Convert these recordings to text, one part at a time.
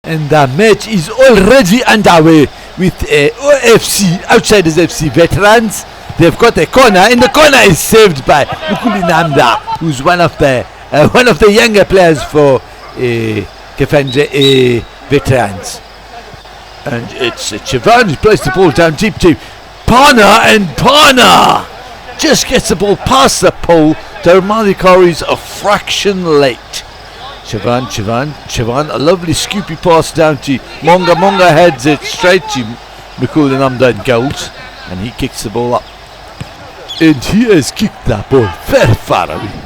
And the match is already underway with OFC Outsiders FC Veterans. They've got a corner, and the corner is saved by Mukulinamda, who's one of the younger players for KFANDRAAI A Veterans. And it's Chivan who plays the ball down deep to Pana just gets the ball past the pole. Darmadikari is a fraction late. Chivan, a lovely scoopy pass down to Monga. Monga heads it straight to Mukulinamda in goals, and he kicks the ball up. And he has kicked that ball very far away.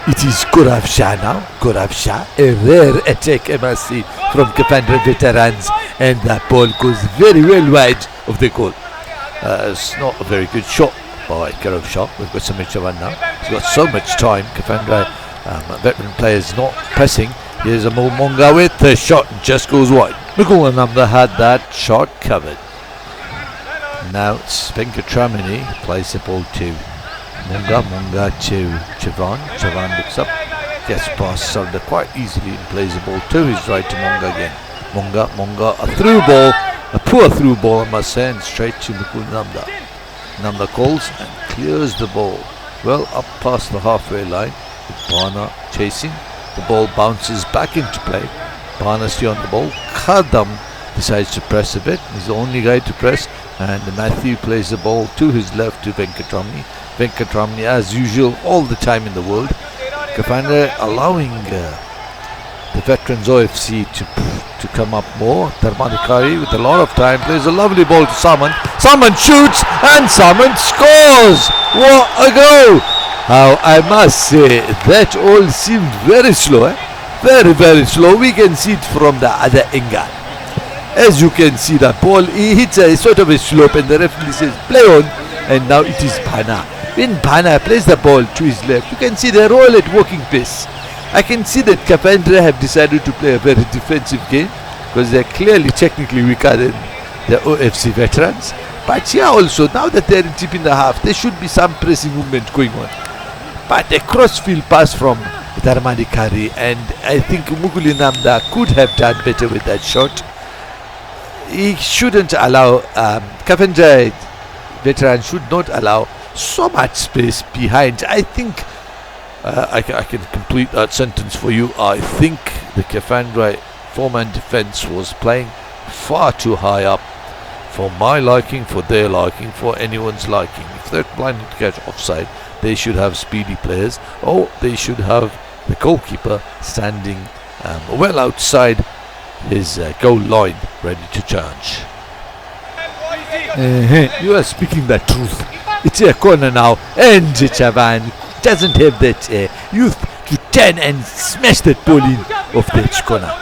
It is Gaurav Shah now. Gaurav Shah, a rare attack MSC from KFANDRAAI Veterans, and that ball goes very well wide of the goal. It's not a very good shot by Gaurav Shah. We've got Samir Chavan now. He's got so much time. KFANDRAAI veteran players not pressing. Here's a Monga with the shot, just goes wide. Mukulinamda had that shot covered. Now it's Venkatramani plays the ball to Monga to Chavan looks up, gets past Sarda quite easily and plays the ball to his right to Monga again. Monga, a through ball, a poor through ball I must say, and straight to Mukulinamda. Namda calls and clears the ball well up past the halfway line, with Pana chasing. The ball bounces back into play. Pana still on the ball. Kadam decides to press a bit. He's the only guy to press, and Matthew plays the ball to his left to Venkatramani. Venkatramani, as usual, all the time in the world. KFANDRAAI allowing the Veterans OFC to come up more. Darmadikari with a lot of time plays a lovely ball to Samant. Samant shoots and Samant scores. What a goal! How I must say that all seemed very slow. Very slow. We can see it from the other angle. As you can see, the ball he hits a sort of a slope, and the referee says play on, and now it is Pana. When Pana plays the ball to his left, you can see they roll at walking pace. I can see that KFANDRAAI have decided to play a very defensive game because they're clearly technically weaker than the OFC Veterans. But here also, now that they're deep in the half, there should be some pressing movement going on. But a crossfield pass from Darmadikari, and I think Mukulinamda could have done better with that shot. He shouldn't allow, KFANDRAAI Veterans should not allow so much space behind. I think I can complete that sentence for you. I think the KFANDRAAI four-man defense was playing far too high up for my liking, for their liking, for anyone's liking. If they're planning to catch offside, they should have speedy players, or they should have the goalkeeper standing well outside his goal line, ready to charge. You are speaking the truth. It's a corner now, and Chavan doesn't have that youth to turn and smash that ball in off that corner.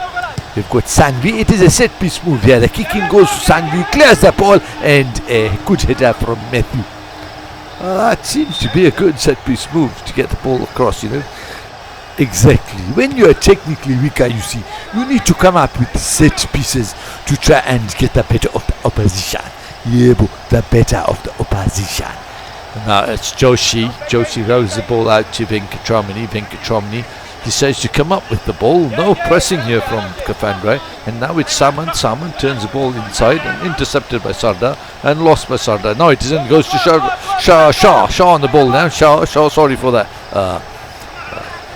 We've got Sangvi. It is a set piece move here. The kicking goes to Sangvi, clears the ball, and a good header from Matthew. That seems to be a good set piece move to get the ball across, you know. Exactly. When you are technically weaker, you see, you need to come up with set pieces to try and get the better of the opposition. Yeah, the better of the opposition. Now it's Joshi. Joshi rolls the ball out to Venkatramani. Venkatramani decides to come up with the ball. No pressing here from KFANDRAAI. And now it's Samant. Samant turns the ball inside and intercepted by Sarda and lost by Sarda. No, it isn't. Goes to Shah on the ball now. Shah, sorry for that.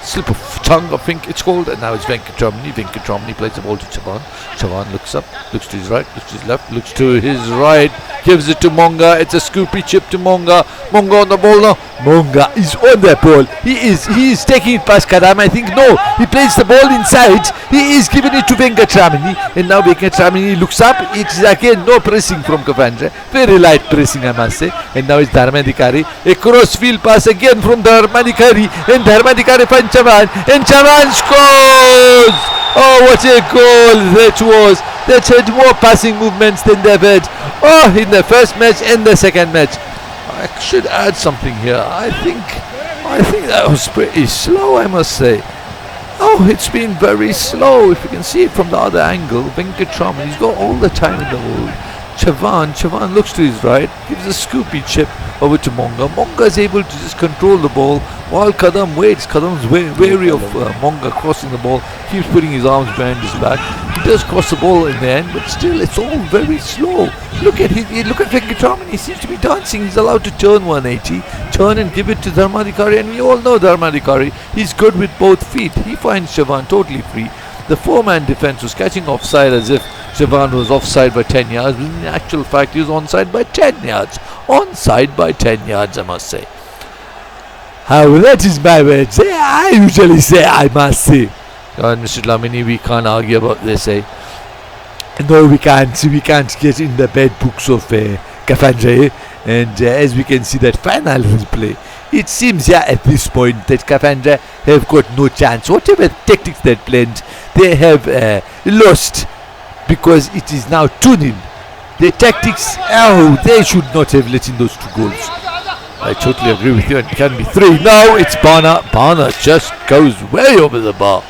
Slip of tongue, I think it's called, and now it's Venkatramani. Venkatramani plays the ball to Chavan. Chavan looks up, looks to his right, looks to his left, looks to his right, gives it to Monga. It's a scoopy chip to Monga. Monga on the ball now. Monga is on the ball. He is taking it past Kadam. I think no, he plays the ball inside. He is giving it to Venkatramani, and now Venkatramani looks up. It's again no pressing from KFANDRAAI. Very light pressing, I must say. And now it's Darmadikari. A crossfield pass again from Darmadikari, and Darmadikari finds Chavan, and Chavan scores! Oh, what a goal that was! That had more passing movements than they've had in the first match and the second match. I should add something here. I think that was pretty slow, I must say. Oh, it's been very slow. If you can see it from the other angle, Venkatramani, he's got all the time in the world. Chavan looks to his right, gives a scoopy chip over to Monga. Monga is able to just control the ball while Kadam waits. Kadam's wary of Monga crossing the ball, keeps putting his arms behind his back. He does cross the ball in the end, but still it's all very slow. Look at Venkataraman, he seems to be dancing. He's allowed to turn 180, turn and give it to Dharmadhikari, and we all know Dharmadhikari, he's good with both feet. He finds Chavan totally free. The four-man defence was catching offside as if Chavan was offside by 10 yards, but in actual fact he was onside by 10 yards. Onside by 10 yards, I must say. That is my words. I usually say, I must say. And Mr. Lamini, we can't argue about this, No, we can't. We can't get in the bad books of KFANDRAAI. And as we can see that final replay, it seems at this point that KFANDRAAI have got no chance. Whatever tactics they planned, they have lost, because it is now 2-0. The tactics, they should not have let in those 2 goals. I totally agree with you, and it can be 3. Now it's Bana. Bana just goes way over the bar.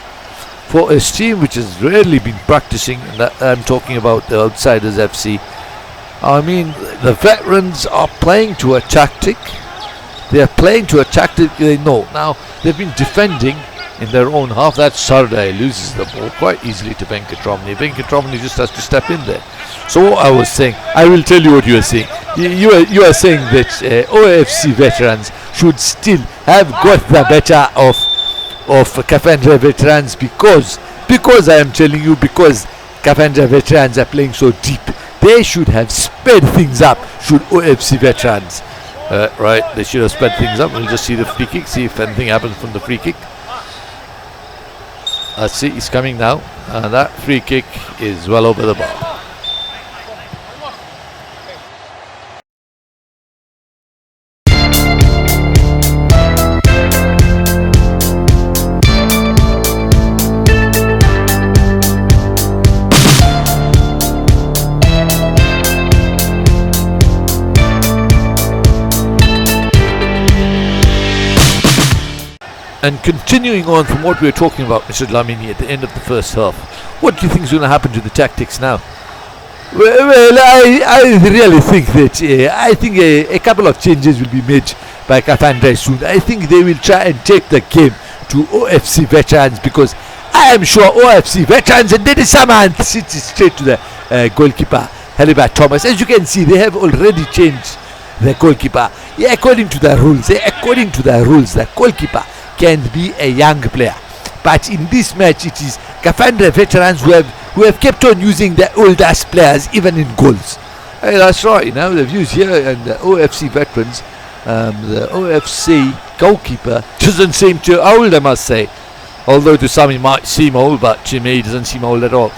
For a team which has rarely been practicing, and I'm talking about the Outsiders FC. I mean, the veterans are playing to a tactic. They are playing to a tactic they know. Now, they've been defending in their own half. That Sardai loses the ball quite easily to Venkatramani. Venkatramani just has to step in there. So what I was saying, I will tell you what you are saying. You are saying that OFC veterans should still have got the better of KFANDRAAI veterans because I am telling you, because KFANDRAAI veterans are playing so deep. They should have sped things up, should OFC veterans. Right, they should have sped things up. We'll just see the free kick, see if anything happens from the free kick. See, he's coming now. And that free kick is well over the bar. And continuing on from what we were talking about, Mr. Lamini, at the end of the first half, what do you think is going to happen to the tactics now? Well, I really think that a couple of changes will be made by KFANDRAAI soon. I think they will try and take the game to OFC veterans, because I am sure OFC veterans and Dennis Saman sits straight to the goalkeeper, Halibat Thomas. As you can see, they have already changed the goalkeeper. Yeah, according to the rules, the goalkeeper can be a young player, but in this match it is KFANDRAAI veterans who have kept on using the oldest players even in goals. Hey, that's right. Now they've used here, and the OFC veterans, the OFC goalkeeper doesn't seem too old, I must say, although to some he might seem old, but to me he doesn't seem old at all.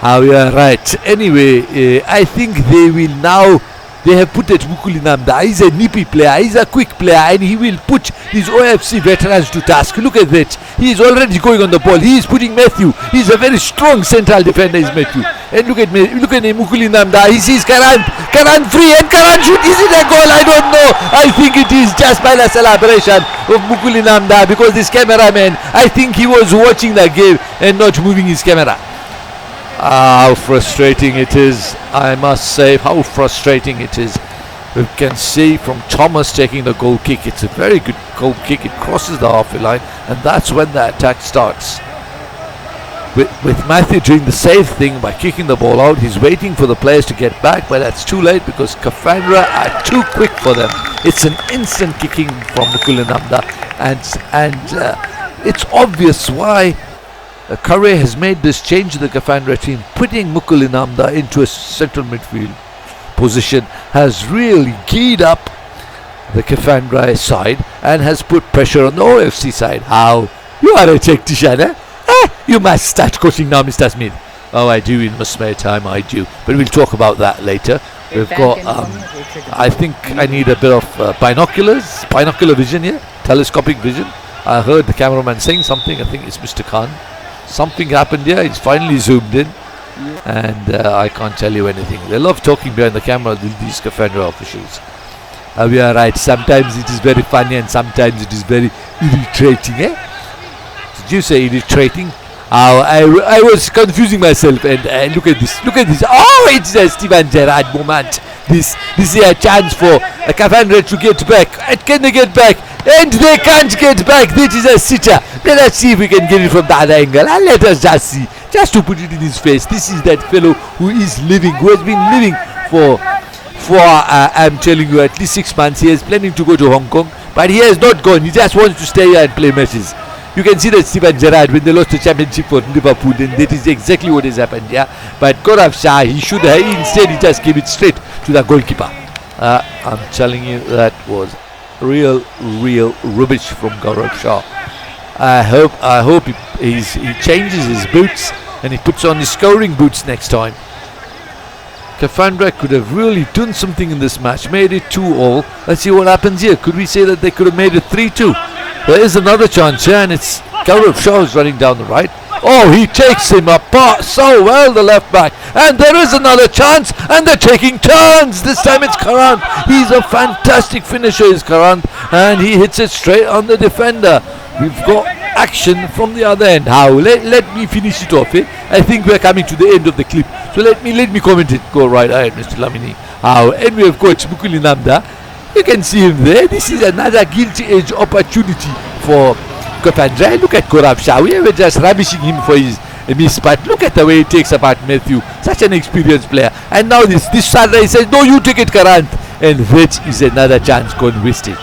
Yeah, right. Anyway, I think they have put that Mukuli Namda. He's a nippy player, he's a quick player, and he will put these OFC veterans to task. Look at that, he is already going on the ball. He is putting Matthew, he's a very strong central defender, is Matthew. And look at Mukuli Namda, he sees Karan free, and Karan shoot. Is it a goal? I don't know. I think it is just by the celebration of Mukuli Namda, because this cameraman, I think he was watching the game and not moving his camera. How frustrating it is, I must say, how frustrating it is. You can see from Thomas taking the goal kick, it's a very good goal kick, it crosses the halfway line, and that's when the attack starts. With Matthew doing the safe thing by kicking the ball out, he's waiting for the players to get back, but that's too late because KFANDRAAI are too quick for them. It's an instant kicking from Mukulinamda, and it's obvious why Curry has made this change in the KFANDRAAI team. Putting Mukulinamda into a central midfield position has really keyed up the KFANDRAAI side and has put pressure on the OFC side. How? You are a tactician, eh? You must start coaching now, Mr. Smith. Oh, I do, in my spare time, I do. But we'll talk about that later. We've got, I think I need a bit of binocular vision here, telescopic vision. I heard the cameraman saying something, I think it's Mr. Khan. Something happened here, it's finally zoomed in, and I can't tell you anything. They love talking behind the camera, these KFANDRAAI officials. We are right, sometimes it is very funny and sometimes it is very irritating, eh? Did you say irritating? I was confusing myself, and look at this. Oh, it's a Steven Gerrard moment. This is a chance for KFANDRAAI to get back. And can they get back? And they can't get back. This is a sitter. Let us see if we can get it from the other angle. And let us just see. Just to put it in his face. This is that fellow who has been living for I'm telling you, at least 6 months. He is planning to go to Hong Kong, but he has not gone. He just wants to stay here and play matches. You can see that Steven Gerrard, when they lost the championship for Liverpool, then that is exactly what has happened here. But Gaurav Shah, he should have, instead he just gave it straight to the goalkeeper. I'm telling you, that was real rubbish from Gaurav Shah. I hope he changes his boots and he puts on his scoring boots next time. KFANDRAAI could have really done something in this match, made it 2-all. Let's see what happens here. Could we say that they could have made it 3-2? There is another chance here, and it's Gaurav Shah is running down the right. Oh, he takes him apart so well, the left back. And there is another chance, and they're taking turns. This time it's Karan. He's a fantastic finisher, is Karan, and he hits it straight on the defender. We've got action from the other end. How? Let me finish it off. I think we're coming to the end of the clip. So let me comment it. Go right ahead, Mr. Lamini. How? And we have Coach Mukuli Namda. You can see him there. This is another guilty edge opportunity for KFANDRAAI. Look at Gaurav Shah. We were just ravishing him for his miss, but look at the way he takes apart Matthew. Such an experienced player. And now this Sunday says, no, you take it, Karant. And that is another chance gone wasted.